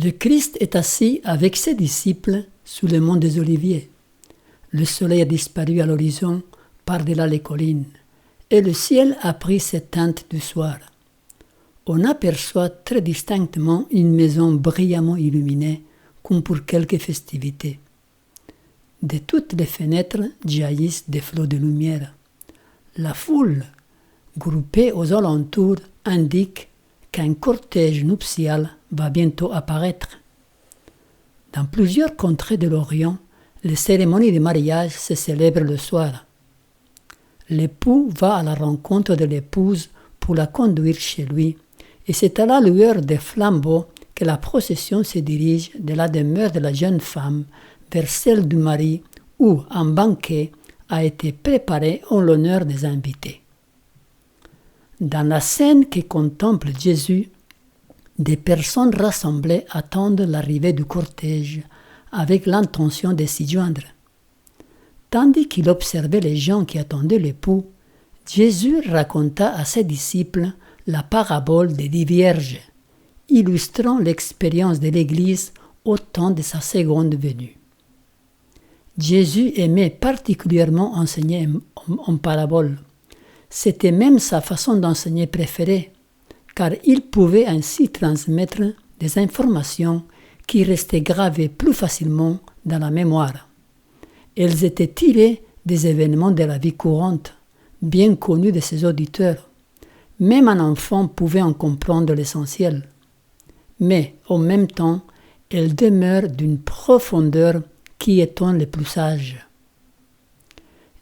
Le Christ est assis avec ses disciples sous le mont des Oliviers. Le soleil a disparu à l'horizon par-delà les collines et le ciel a pris ses teintes du soir. On aperçoit très distinctement une maison brillamment illuminée comme pour quelque festivité. De toutes les fenêtres jaillissent des flots de lumière. La foule, groupée aux alentours, indique qu'un cortège nuptial va bientôt apparaître. Dans plusieurs contrées de l'Orient, les cérémonies de mariage se célèbrent le soir. L'époux va à la rencontre de l'épouse pour la conduire chez lui, et c'est à la lueur des flambeaux que la procession se dirige de la demeure de la jeune femme vers celle du mari où un banquet a été préparé en l'honneur des invités. Dans la scène que contemple Jésus, des personnes rassemblées attendent l'arrivée du cortège avec l'intention de s'y joindre. Tandis qu'il observait les gens qui attendaient l'époux, Jésus raconta à ses disciples la parabole des 10 vierges, illustrant l'expérience de l'Église au temps de sa seconde venue. Jésus aimait particulièrement enseigner en parabole. C'était même sa façon d'enseigner préférée, car il pouvait ainsi transmettre des informations qui restaient gravées plus facilement dans la mémoire. Elles étaient tirées des événements de la vie courante, bien connus de ses auditeurs. Même un enfant pouvait en comprendre l'essentiel. Mais, en même temps, elles demeurent d'une profondeur qui étonne les plus sages.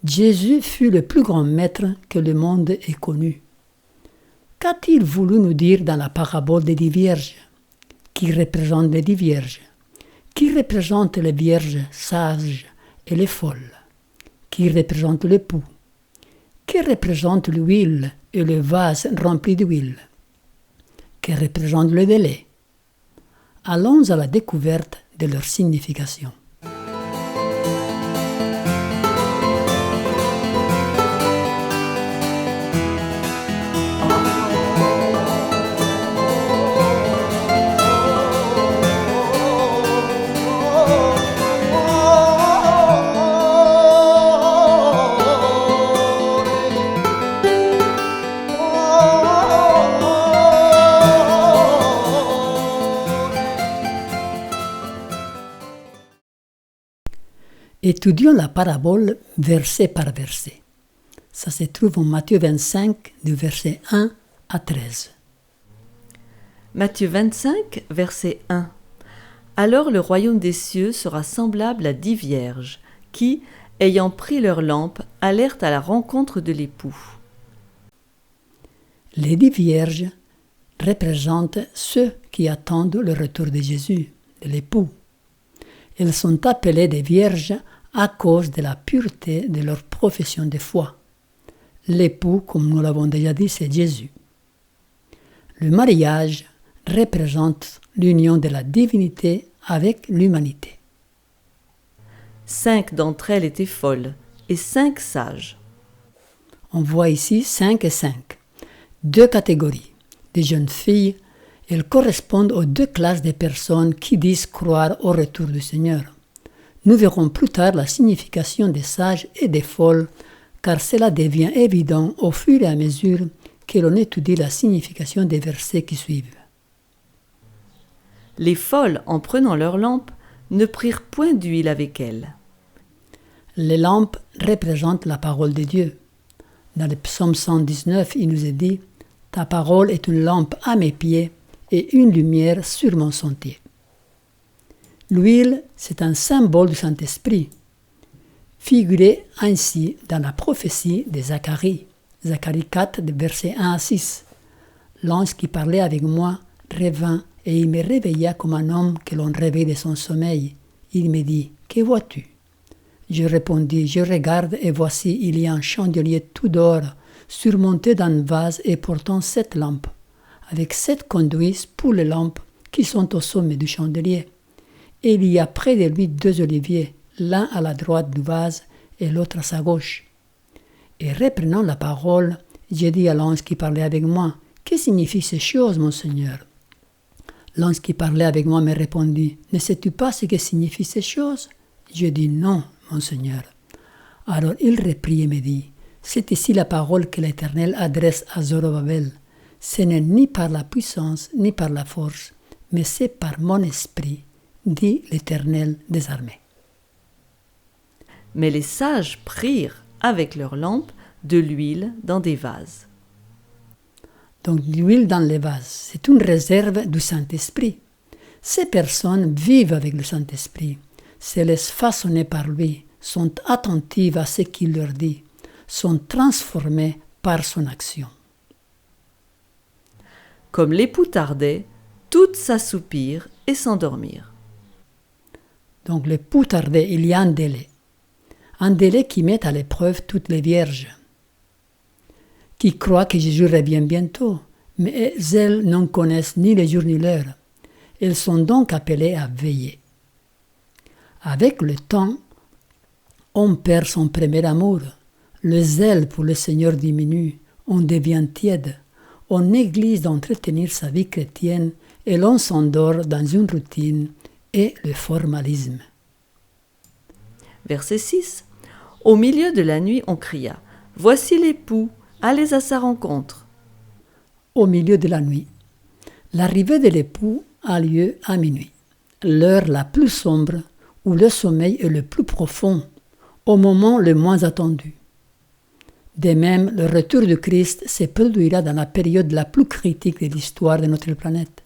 Jésus fut le plus grand maître que le monde ait connu. Qu'a-t-il voulu nous dire dans la parabole des 10 vierges? Qui représente les 10 vierges? Qui représente les vierges sages et les folles? Qui représente l'époux? Qui représente l'huile et le vase rempli d'huile? Qui représente le délai? Allons à la découverte de leur signification. Étudions la parabole verset par verset. Ça se trouve en Matthieu 25, du verset 1 à 13. Matthieu 25, verset 1. Alors le royaume des cieux sera semblable à 10 vierges, qui, ayant pris leurs lampes, allèrent à la rencontre de l'époux. Les 10 vierges représentent ceux qui attendent le retour de Jésus, de l'époux. Elles sont appelées des vierges à cause de la pureté de leur profession de foi. L'époux, comme nous l'avons déjà dit, c'est Jésus. Le mariage représente l'union de la divinité avec l'humanité. 5 d'entre elles étaient folles et 5 sages. On voit ici 5 et 5. 2 catégories. Des jeunes filles, elles correspondent aux 2 classes de personnes qui disent croire au retour du Seigneur. Nous verrons plus tard la signification des sages et des folles, car cela devient évident au fur et à mesure que l'on étudie la signification des versets qui suivent. Les folles, en prenant leurs lampes, ne prirent point d'huile avec elles. Les lampes représentent la parole de Dieu. Dans le psaume 119, il nous est dit « Ta parole est une lampe à mes pieds et une lumière sur mon sentier. » L'huile, c'est un symbole du Saint-Esprit, figuré ainsi dans la prophétie de Zacharie, Zacharie 4, versets 1 à 6. L'ange qui parlait avec moi revint et il me réveilla comme un homme que l'on réveille de son sommeil. Il me dit, « Que vois-tu » Je répondis, « Je regarde et voici, il y a un chandelier tout d'or, surmonté d'un vase et portant 7 lampes, avec 7 conduits pour les lampes qui sont au sommet du chandelier. Et il y a près de lui 2 oliviers, l'un à la droite du vase et l'autre à sa gauche. » Et reprenant la parole, j'ai dit à l'ange qui parlait avec moi, « Que signifient ces choses, mon Seigneur » L'ange qui parlait avec moi me répondit, « Ne sais-tu pas ce que signifient ces choses ?» Je dis, « Non, mon Seigneur. » Alors il reprit et me dit, « C'est ici la parole que l'Éternel adresse à Zorobabel. Ce n'est ni par la puissance, ni par la force, mais c'est par mon esprit, dit l'Éternel des armées. » Mais les sages prirent, avec leurs lampes, de l'huile dans des vases. Donc l'huile dans les vases, c'est une réserve du Saint-Esprit. Ces personnes vivent avec le Saint-Esprit, se laissent façonner par lui, sont attentives à ce qu'il leur dit, sont transformées par son action. Comme l'époux tardait, toutes s'assoupirent et s'endormirent. Donc l'époux tardait, il y a un délai qui met à l'épreuve toutes les vierges, qui croient que Jésus revient bientôt, mais elles n'en connaissent ni les jours ni l'heure. Elles sont donc appelées à veiller. Avec le temps, on perd son premier amour, le zèle pour le Seigneur diminue, on devient tiède, on néglige d'entretenir sa vie chrétienne et l'on s'endort dans une routine et le formalisme. Verset 6. Au milieu de la nuit, on cria, « Voici l'époux, allez à sa rencontre. » Au milieu de la nuit. L'arrivée de l'époux a lieu à minuit, l'heure la plus sombre où le sommeil est le plus profond, au moment le moins attendu. De même, le retour de Christ se produira dans la période la plus critique de l'histoire de notre planète.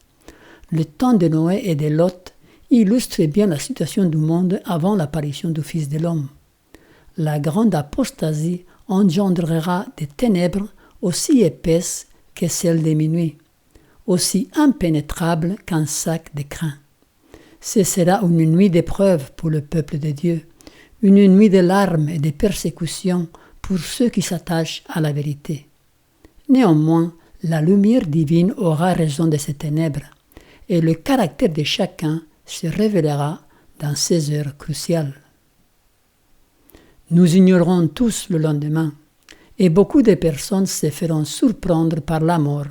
Le temps de Noé et de Lot illustre bien la situation du monde avant l'apparition du Fils de l'homme. La grande apostasie engendrera des ténèbres aussi épaisses que celles des minuit, aussi impénétrables qu'un sac de crin. Ce sera une nuit d'épreuve pour le peuple de Dieu, une nuit de larmes et de persécutions pour ceux qui s'attachent à la vérité. Néanmoins, la lumière divine aura raison de ces ténèbres, et le caractère de chacun se révélera dans ces heures cruciales. Nous ignorons tous le lendemain, et beaucoup de personnes se feront surprendre par la mort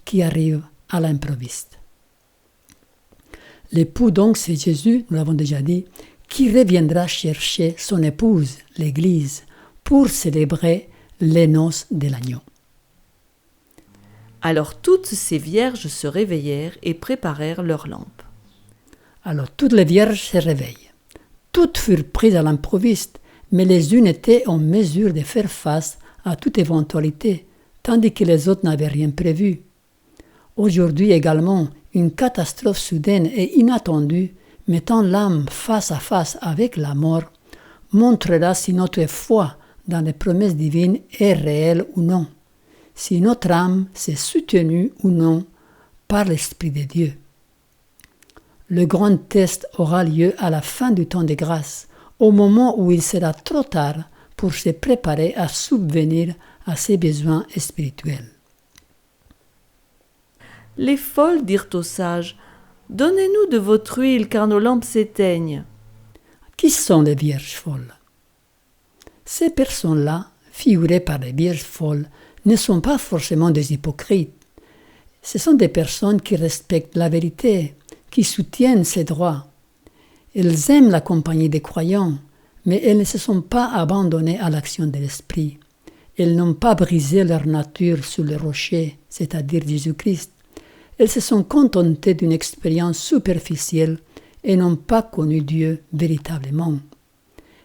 qui arrive à l'improviste. L'époux donc, c'est Jésus, nous l'avons déjà dit, qui reviendra chercher son épouse, l'Église, pour célébrer les noces de l'agneau. Alors toutes ces vierges se réveillèrent et préparèrent leurs lampes. Alors toutes les vierges se réveillent. Toutes furent prises à l'improviste, mais les unes étaient en mesure de faire face à toute éventualité, tandis que les autres n'avaient rien prévu. Aujourd'hui également, une catastrophe soudaine et inattendue, mettant l'âme face à face avec la mort, montrera si notre foi dans les promesses divines est réelle ou non, si notre âme s'est soutenue ou non par l'Esprit de Dieu. Le grand test aura lieu à la fin du temps de grâce, au moment où il sera trop tard pour se préparer à subvenir à ses besoins spirituels. Les folles dirent aux sages, « Donnez-nous de votre huile, car nos lampes s'éteignent. » Qui sont les vierges folles? Ces personnes-là, figurées par les vierges folles, ne sont pas forcément des hypocrites. Ce sont des personnes qui respectent la vérité, qui soutiennent ses droits. Elles aiment la compagnie des croyants, mais elles ne se sont pas abandonnées à l'action de l'Esprit. Elles n'ont pas brisé leur nature sur le rocher, c'est-à-dire Jésus-Christ. Elles se sont contentées d'une expérience superficielle et n'ont pas connu Dieu véritablement.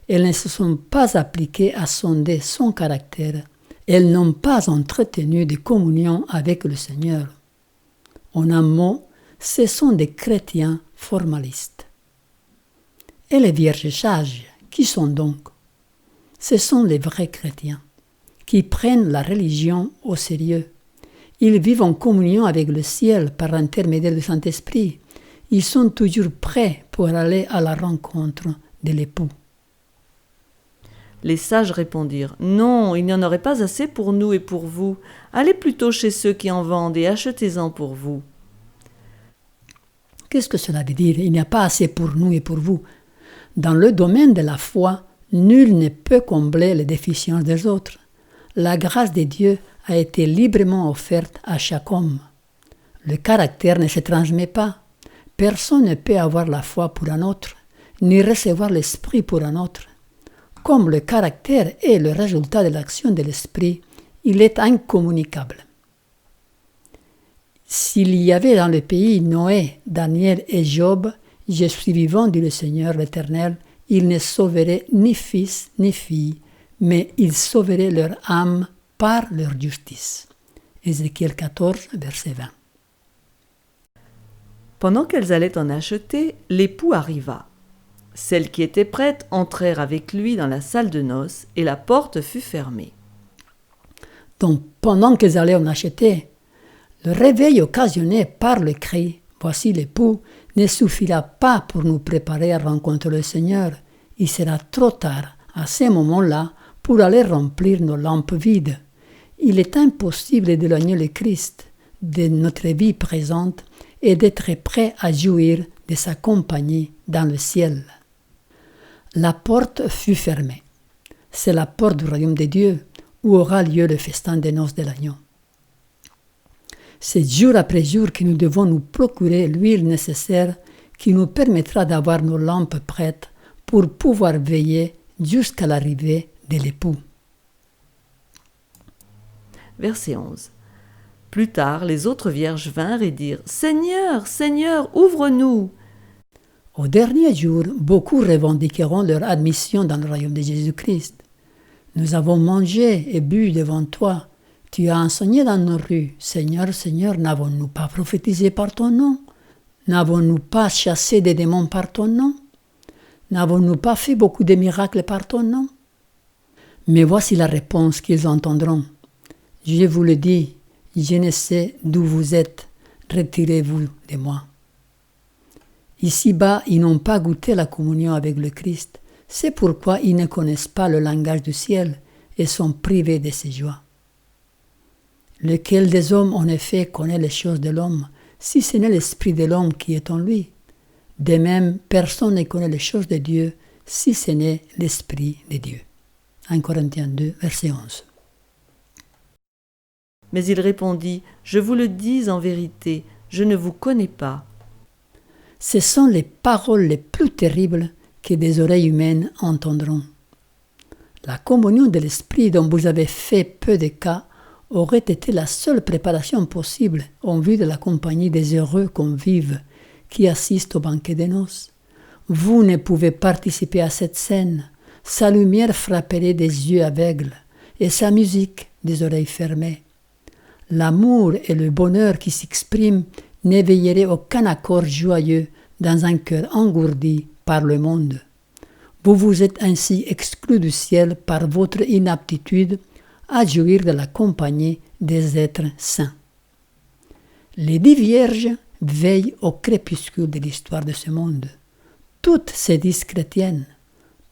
Elles ne se sont pas appliquées à sonder son caractère. Elles n'ont pas entretenu de communion avec le Seigneur. En un mot, ce sont des chrétiens formalistes. Et les vierges sages, qui sont donc? Ce sont les vrais chrétiens, qui prennent la religion au sérieux. Ils vivent en communion avec le ciel par l'intermédiaire du Saint-Esprit. Ils sont toujours prêts pour aller à la rencontre de l'époux. Les sages répondirent, « Non, il n'y en aurait pas assez pour nous et pour vous. Allez plutôt chez ceux qui en vendent et achetez-en pour vous. » Qu'est-ce que cela veut dire? Il n'y a pas assez pour nous et pour vous. Dans le domaine de la foi, nul ne peut combler les déficiences des autres. La grâce de Dieu a été librement offerte à chaque homme. Le caractère ne se transmet pas. Personne ne peut avoir la foi pour un autre, ni recevoir l'Esprit pour un autre. Comme le caractère est le résultat de l'action de l'Esprit, il est incommunicable. S'il y avait dans le pays Noé, Daniel et Job, je suis vivant, dit le Seigneur l'Éternel, ils ne sauveraient ni fils ni fille, mais ils sauveraient leur âme par leur justice. Ézéchiel 14, verset 20. Pendant qu'elles allaient en acheter, l'époux arriva. Celles qui étaient prêtes entrèrent avec lui dans la salle de noces et la porte fut fermée. Donc, pendant qu'elles allaient en acheter, le réveil occasionné par le cri « Voici l'époux » ne suffira pas pour nous préparer à rencontrer le Seigneur. Il sera trop tard, à ce moment-là, pour aller remplir nos lampes vides. Il est impossible d'éloigner le Christ de notre vie présente et d'être prêt à jouir de sa compagnie dans le ciel. La porte fut fermée. C'est la porte du royaume de Dieu où aura lieu le festin des noces de l'agneau. C'est jour après jour que nous devons nous procurer l'huile nécessaire qui nous permettra d'avoir nos lampes prêtes pour pouvoir veiller jusqu'à l'arrivée de l'époux. Verset 11. Plus tard, les autres vierges vinrent et dirent « Seigneur, Seigneur, ouvre-nous !» Au dernier jour, beaucoup revendiqueront leur admission dans le royaume de Jésus-Christ. Nous avons mangé et bu devant toi. Tu as enseigné dans nos rues. Seigneur, Seigneur, n'avons-nous pas prophétisé par ton nom? N'avons-nous pas chassé des démons par ton nom? N'avons-nous pas fait beaucoup de miracles par ton nom? Mais voici la réponse qu'ils entendront. Je vous le dis, je ne sais d'où vous êtes. Retirez-vous de moi. Ici-bas, ils n'ont pas goûté la communion avec le Christ. C'est pourquoi ils ne connaissent pas le langage du ciel et sont privés de ses joies. Lequel des hommes, en effet, connaît les choses de l'homme, si ce n'est l'esprit de l'homme qui est en lui? De même, personne ne connaît les choses de Dieu, si ce n'est l'esprit de Dieu. 1 Corinthiens 2, verset 11. Mais il répondit « Je vous le dis en vérité, je ne vous connais pas. » Ce sont les paroles les plus terribles que des oreilles humaines entendront. La communion de l'esprit dont vous avez fait peu de cas aurait été la seule préparation possible en vue de la compagnie des heureux convives qui assistent au banquet des noces. Vous ne pouvez participer à cette scène. Sa lumière frapperait des yeux aveugles et sa musique des oreilles fermées. L'amour et le bonheur qui s'expriment n'éveilleraient aucun accord joyeux dans un cœur engourdi par le monde. Vous vous êtes ainsi exclus du ciel par votre inaptitude à jouir de la compagnie des êtres saints. Les 10 vierges veillent au crépuscule de l'histoire de ce monde. Toutes se disent chrétiennes.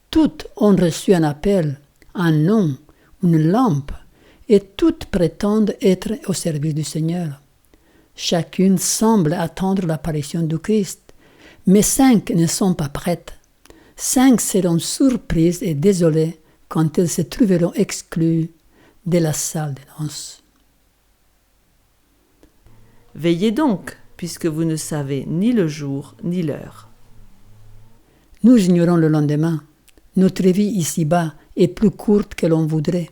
Toutes ont reçu un appel, un nom, une lampe, et toutes prétendent être au service du Seigneur. Chacune semble attendre l'apparition du Christ, mais 5 ne sont pas prêtes. 5 seront surprises et désolées quand elles se trouveront exclues de la salle des noces. Veillez donc, puisque vous ne savez ni le jour ni l'heure. Nous ignorons le lendemain. Notre vie ici-bas est plus courte que l'on voudrait.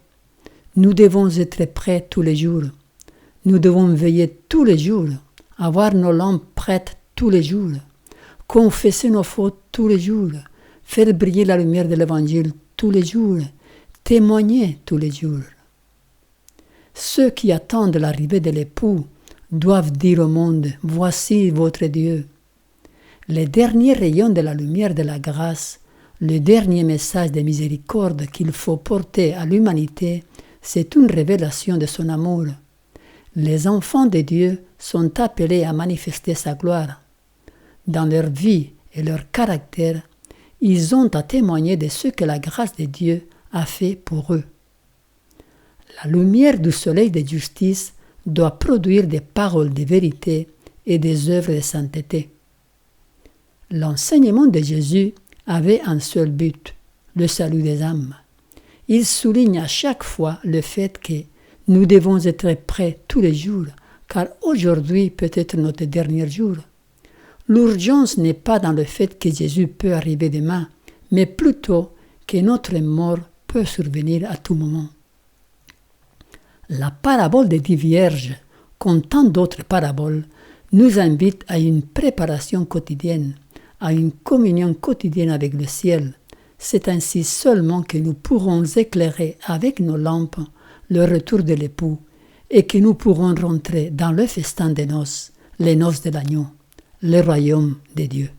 Nous devons être prêts tous les jours. Nous devons veiller tous les jours, avoir nos lampes prêtes tous les jours, confesser nos fautes tous les jours, faire briller la lumière de l'Évangile tous les jours, témoigner tous les jours. Ceux qui attendent l'arrivée de l'époux doivent dire au monde « Voici votre Dieu ». Les derniers rayons de la lumière de la grâce, le dernier message de miséricorde qu'il faut porter à l'humanité, c'est une révélation de son amour. Les enfants de Dieu sont appelés à manifester sa gloire. Dans leur vie et leur caractère, ils ont à témoigner de ce que la grâce de Dieu a fait pour eux. La lumière du soleil de justice doit produire des paroles de vérité et des œuvres de sainteté. L'enseignement de Jésus avait un seul but, le salut des âmes. Il souligne à chaque fois le fait que nous devons être prêts tous les jours, car aujourd'hui peut être notre dernier jour. L'urgence n'est pas dans le fait que Jésus peut arriver demain, mais plutôt que notre mort peut survenir à tout moment. La parabole des 10 vierges, comme tant d'autres paraboles, nous invite à une préparation quotidienne, à une communion quotidienne avec le ciel. C'est ainsi seulement que nous pourrons éclairer avec nos lampes le retour de l'époux et que nous pourrons rentrer dans le festin des noces, les noces de l'agneau, le royaume de Dieu.